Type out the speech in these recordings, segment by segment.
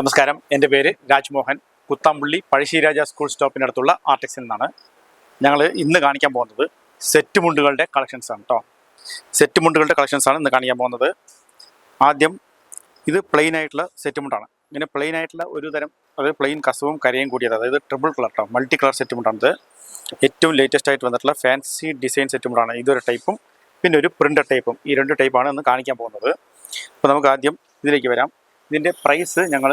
നമസ്കാരം, എൻ്റെ പേര് രാജ്മോഹൻ. കുത്താമ്പുള്ളി പഴശ്ശിരാജ സ്കൂൾ സ്റ്റോപ്പിനടുത്തുള്ള ആർടെക്സിൽ നിന്നാണ്. ഞങ്ങൾ ഇന്ന് കാണിക്കാൻ പോകുന്നത് സെറ്റ് മുണ്ടുകളുടെ കളക്ഷൻസാണ് കേട്ടോ. സെറ്റ് മുണ്ടുകളുടെ കളക്ഷൻസാണ് ഇന്ന് കാണിക്കാൻ പോകുന്നത്. ആദ്യം ഇത് പ്ലെയിൻ ആയിട്ടുള്ള സെറ്റ് മുണ്ടാണ്. ഇങ്ങനെ പ്ലെയിൻ ആയിട്ടുള്ള ഒരു തരം, അതായത് പ്ലെയിൻ കസവും കരയും കൂടിയത്, അതായത് ട്രിപ്പിൾ കളർ കേട്ടോ, മൾട്ടി കളർ സെറ്റ് മുണ്ടാണിത്. ഏറ്റവും ലേറ്റസ്റ്റ് ആയിട്ട് വന്നിട്ടുള്ള ഫാൻസി ഡിസൈൻ സെറ്റ് മുണ്ടാണ്. ഇതൊരു ടൈപ്പും പിന്നെ ഒരു പ്രിൻ്റഡ് ടൈപ്പും, ഈ രണ്ട് ടൈപ്പാണ് ഇന്ന് കാണിക്കാൻ പോകുന്നത്. അപ്പോൾ നമുക്ക് ആദ്യം ഇതിലേക്ക് വരാം. ഇതിൻ്റെ പ്രൈസ് ഞങ്ങൾ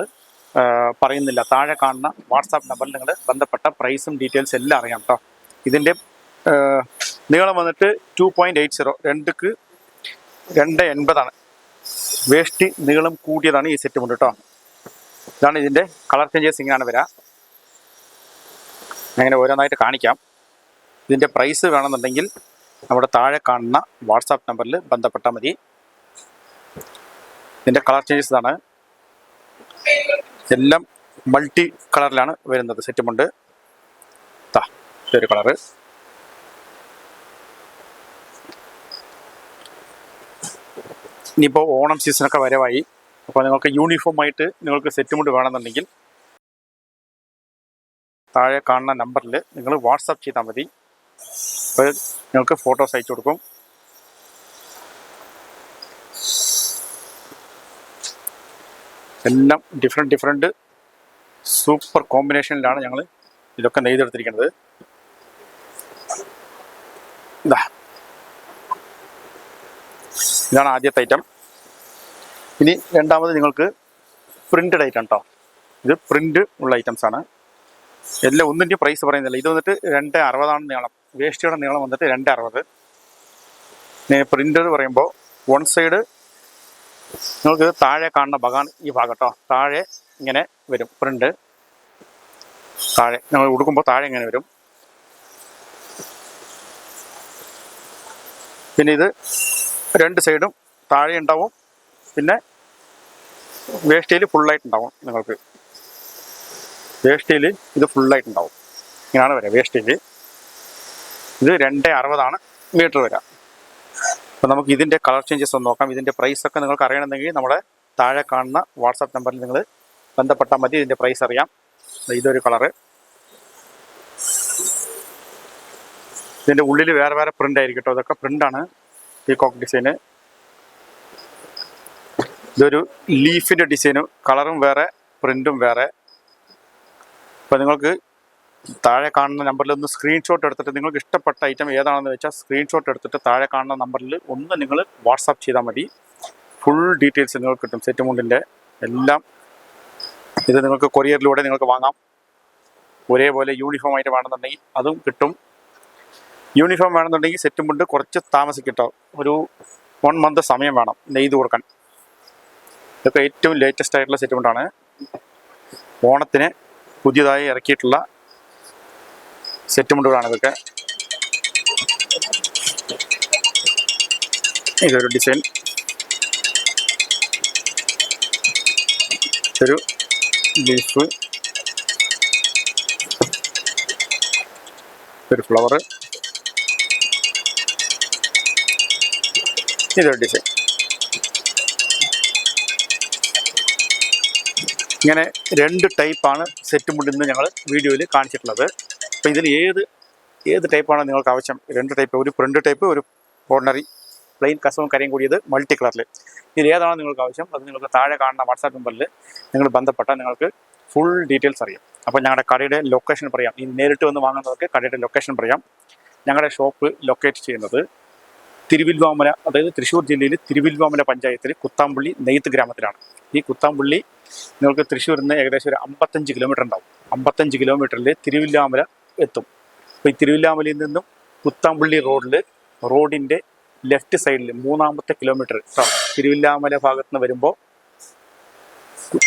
പറയുന്നില്ല. താഴെ കാണുന്ന വാട്സാപ്പ് നമ്പറിൽ നിങ്ങൾ ബന്ധപ്പെട്ട പ്രൈസും ഡീറ്റെയിൽസ് എല്ലാം അറിയാം കേട്ടോ. ഇതിൻ്റെ നീളം വന്നിട്ട് 2.80, 2.80 വേഷ്ടി നീളം കൂടിയതാണ് ഈ സെറ്റ് മുണ്ട് കേട്ടോ. ഇതാണ് ഇതിൻ്റെ കളർ ചേഞ്ചസ്, ഇങ്ങനെയാണ് വരിക. അങ്ങനെ ഓരോന്നായിട്ട് കാണിക്കാം. ഇതിൻ്റെ പ്രൈസ് വേണമെന്നുണ്ടെങ്കിൽ നമ്മുടെ താഴെ കാണുന്ന വാട്സാപ്പ് നമ്പറിൽ ബന്ധപ്പെട്ടാൽ മതി. ഇതിൻ്റെ കളർ ചേഞ്ചസ് ഇതാണ്. എല്ലാം മൾട്ടി കളറിലാണ് വരുന്നത് സെറ്റ് മുണ്ട്. ഇതൊരു കളറ്, ഇനിയിപ്പോൾ ഓണം സീസണൊക്കെ വരവായി. അപ്പോൾ നിങ്ങൾക്ക് യൂണിഫോമായിട്ട് നിങ്ങൾക്ക് സെറ്റ് മുണ്ട് വേണമെന്നുണ്ടെങ്കിൽ താഴെ കാണുന്ന നമ്പറിൽ നിങ്ങൾ വാട്സാപ്പ് ചെയ്താൽ മതി. അപ്പോൾ നിങ്ങൾക്ക് ഫോട്ടോസ് അയച്ചു കൊടുക്കും. എല്ലാം ഡിഫറെൻറ്റ് സൂപ്പർ കോമ്പിനേഷനിലാണ് ഞങ്ങൾ ഇതൊക്കെ നെയ്തെടുത്തിരിക്കുന്നത്. ഇതാണ് ആദ്യത്തെ ഐറ്റം. ഇനി രണ്ടാമത് നിങ്ങൾക്ക് പ്രിൻ്റഡ് ഐറ്റം കേട്ടോ. ഇത് പ്രിൻ്റ് ഉള്ള ഐറ്റംസാണ്. എല്ലാം ഒന്നിൻ്റെയും പ്രൈസ് പറയുന്നില്ല. ഇത് വന്നിട്ട് 2.60 നീളം. വേഷ്ടിയുടെ നീളം വന്നിട്ട് 2.60. പ്രിൻ്റഡ് പറയുമ്പോൾ വൺ സൈഡ് നിങ്ങൾക്ക് താഴെ കാണുന്ന ഭാഗമാണ് ഈ ഭാഗം കേട്ടോ. താഴെ ഇങ്ങനെ വരും പ്രിൻ്റ്. താഴെ നമ്മൾ ഉടുക്കുമ്പോൾ താഴെ ഇങ്ങനെ വരും. പിന്നെ ഇത് രണ്ട് സൈഡും താഴെ ഉണ്ടാവും. പിന്നെ വേഷ്ടിയിൽ ഫുള്ളായിട്ടുണ്ടാവും. നിങ്ങൾക്ക് വേഷ്ടിയിൽ ഇത് ഫുള്ളായിട്ടുണ്ടാവും. ഇങ്ങനെയാണ് വരിക വേഷ്ടിയിൽ. ഇത് 2.60 മീറ്റർ വരിക. അപ്പോൾ നമുക്ക് ഇതിൻ്റെ കളർ ചേഞ്ചസ് ഒന്ന് നോക്കാം. ഇതിൻ്റെ പ്രൈസൊക്കെ നിങ്ങൾക്ക് അറിയണമെങ്കിൽ നമ്മുടെ താഴെ കാണുന്ന വാട്സാപ്പ് നമ്പറിൽ നിങ്ങൾ ബന്ധപ്പെട്ടാൽ മതി. ഇതിൻ്റെ പ്രൈസ് അറിയാം. ഇതൊരു കളറ്. ഇതിൻ്റെ ഉള്ളിൽ വേറെ വേറെ പ്രിൻ്റ് ആയിരിക്കും കേട്ടോ. ഇതൊക്കെ പ്രിൻ്റാണ്. പീകോക്ക് ഡിസൈന്. ഇതൊരു ലീഫിൻ്റെ ഡിസൈനും, കളറും വേറെ പ്രിൻ്റും വേറെ. അപ്പോൾ നിങ്ങൾക്ക് താഴെ കാണുന്ന നമ്പറിൽ ഒന്ന് സ്ക്രീൻഷോട്ട് എടുത്തിട്ട് നിങ്ങൾക്ക് ഇഷ്ടപ്പെട്ട ഐറ്റം ഏതാണെന്ന് വെച്ചാൽ സ്ക്രീൻഷോട്ട് എടുത്തിട്ട് താഴെ കാണുന്ന നമ്പറിൽ ഒന്ന് നിങ്ങൾ വാട്സാപ്പ് ചെയ്താൽ മതി. ഫുൾ ഡീറ്റെയിൽസ് നിങ്ങൾക്ക് കിട്ടും സെറ്റ് മുണ്ടിൻ്റെ എല്ലാം. ഇത് നിങ്ങൾക്ക് കൊറിയറിലൂടെ നിങ്ങൾക്ക് വാങ്ങാം. ഒരേപോലെ യൂണിഫോം ആയിട്ട് വേണമെന്നുണ്ടെങ്കിൽ അതും കിട്ടും. യൂണിഫോം വേണമെന്നുണ്ടെങ്കിൽ സെറ്റ് മുണ്ട് കുറച്ച് താമസിക്കട്ടോ. ഒരു 1 മന്ത് സമയം വേണം നെയ്ത് കൊടുക്കാൻ. ഇതൊക്കെ ഏറ്റവും ലേറ്റസ്റ്റ് ആയിട്ടുള്ള സെറ്റ് മുണ്ടാണ്. ഓണത്തിന് പുതിയതായി ഇറക്കിയിട്ടുള്ള സെറ്റ് മുണ്ടുകളാണ് ഇതൊക്കെ. ഇതൊരു ഡിസൈൻ, ഒരു ലീഫ്, ഒരു ഫ്ലവർ, ഇതൊരു ഡിസൈൻ. ഇങ്ങനെ 2 ടൈപ്പാണ് സെറ്റ് മുണ്ടിന്ന് ഞങ്ങൾ വീഡിയോയിൽ കാണിച്ചിട്ടുള്ളത്. അപ്പോൾ ഇതിൽ ഏത് ടൈപ്പാണ് നിങ്ങൾക്ക് ആവശ്യം? 2 ടൈപ്പ്, ഒരു പ്രിൻ്റ് ടൈപ്പ്, ഒരു ഓർഡിനറി പ്ലെയിൻ കസവും കരയും കൂടിയത് മൾട്ടി കളറിൽ. ഇതിൽ ഏതാണോ നിങ്ങൾക്ക് ആവശ്യം അത് നിങ്ങൾക്ക് താഴെ കാണുന്ന വാട്സാപ്പ് നമ്പറിൽ നിങ്ങൾ ബന്ധപ്പെട്ടാൽ നിങ്ങൾക്ക് ഫുൾ ഡീറ്റെയിൽസ് അറിയാം. അപ്പോൾ ഞങ്ങളുടെ കടയുടെ ലൊക്കേഷൻ പറയാം. ഈ നേരിട്ട് വന്ന് വാങ്ങുന്നവർക്ക് കടയുടെ ലൊക്കേഷൻ പറയാം. ഞങ്ങളുടെ ഷോപ്പ് ലൊക്കേറ്റ് ചെയ്യുന്നത് തിരുവില്വാമല, അതായത് തൃശ്ശൂർ ജില്ലയിൽ തിരുവില്വാമല പഞ്ചായത്തിൽ കുത്താമ്പുള്ളി നെയ്ത്ത് ഗ്രാമത്തിലാണ്. ഈ കുത്താമ്പുള്ളി നിങ്ങൾക്ക് തൃശ്ശൂരിൽ നിന്ന് ഏകദേശം ഒരു 55 കിലോമീറ്റർ ഉണ്ടാവും. 55 കിലോമീറ്ററിൽ തിരുവില്ലാമല എത്തും. അപ്പോൾ ഈ തിരുവില്ലാമലയിൽ നിന്നും കുത്താമ്പുള്ളി റോഡിൻ്റെ ലെഫ്റ്റ് സൈഡിൽ 3-ാമത്തെ കിലോമീറ്റർ കേട്ടോ. തിരുവില്ലാമല ഭാഗത്ത് നിന്ന് വരുമ്പോൾ,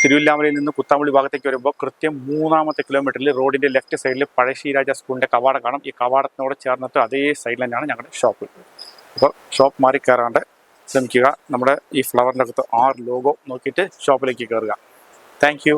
തിരുവില്ലാമലയിൽ നിന്ന് കുത്താമ്പുള്ളി ഭാഗത്തേക്ക് വരുമ്പോൾ കൃത്യം 3-ാമത്തെ കിലോമീറ്ററിൽ റോഡിൻ്റെ ലെഫ്റ്റ് സൈഡിൽ പഴശ്ശിരാജ സ്കൂളിൻ്റെ കവാടം കാണും. ഈ കവാടത്തിനോട് ചേർന്നിട്ട് അതേ സൈഡിൽ തന്നെയാണ് ഞങ്ങളുടെ ഷോപ്പ്. അപ്പോൾ ഷോപ്പ് മാറി കയറാണ്ട് ശ്രമിക്കുക. നമ്മുടെ ഈ ഫ്ലവറിൻ്റെ അകത്ത് 6 ലോഗോ നോക്കിയിട്ട് ഷോപ്പിലേക്ക് കയറുക. Thank you.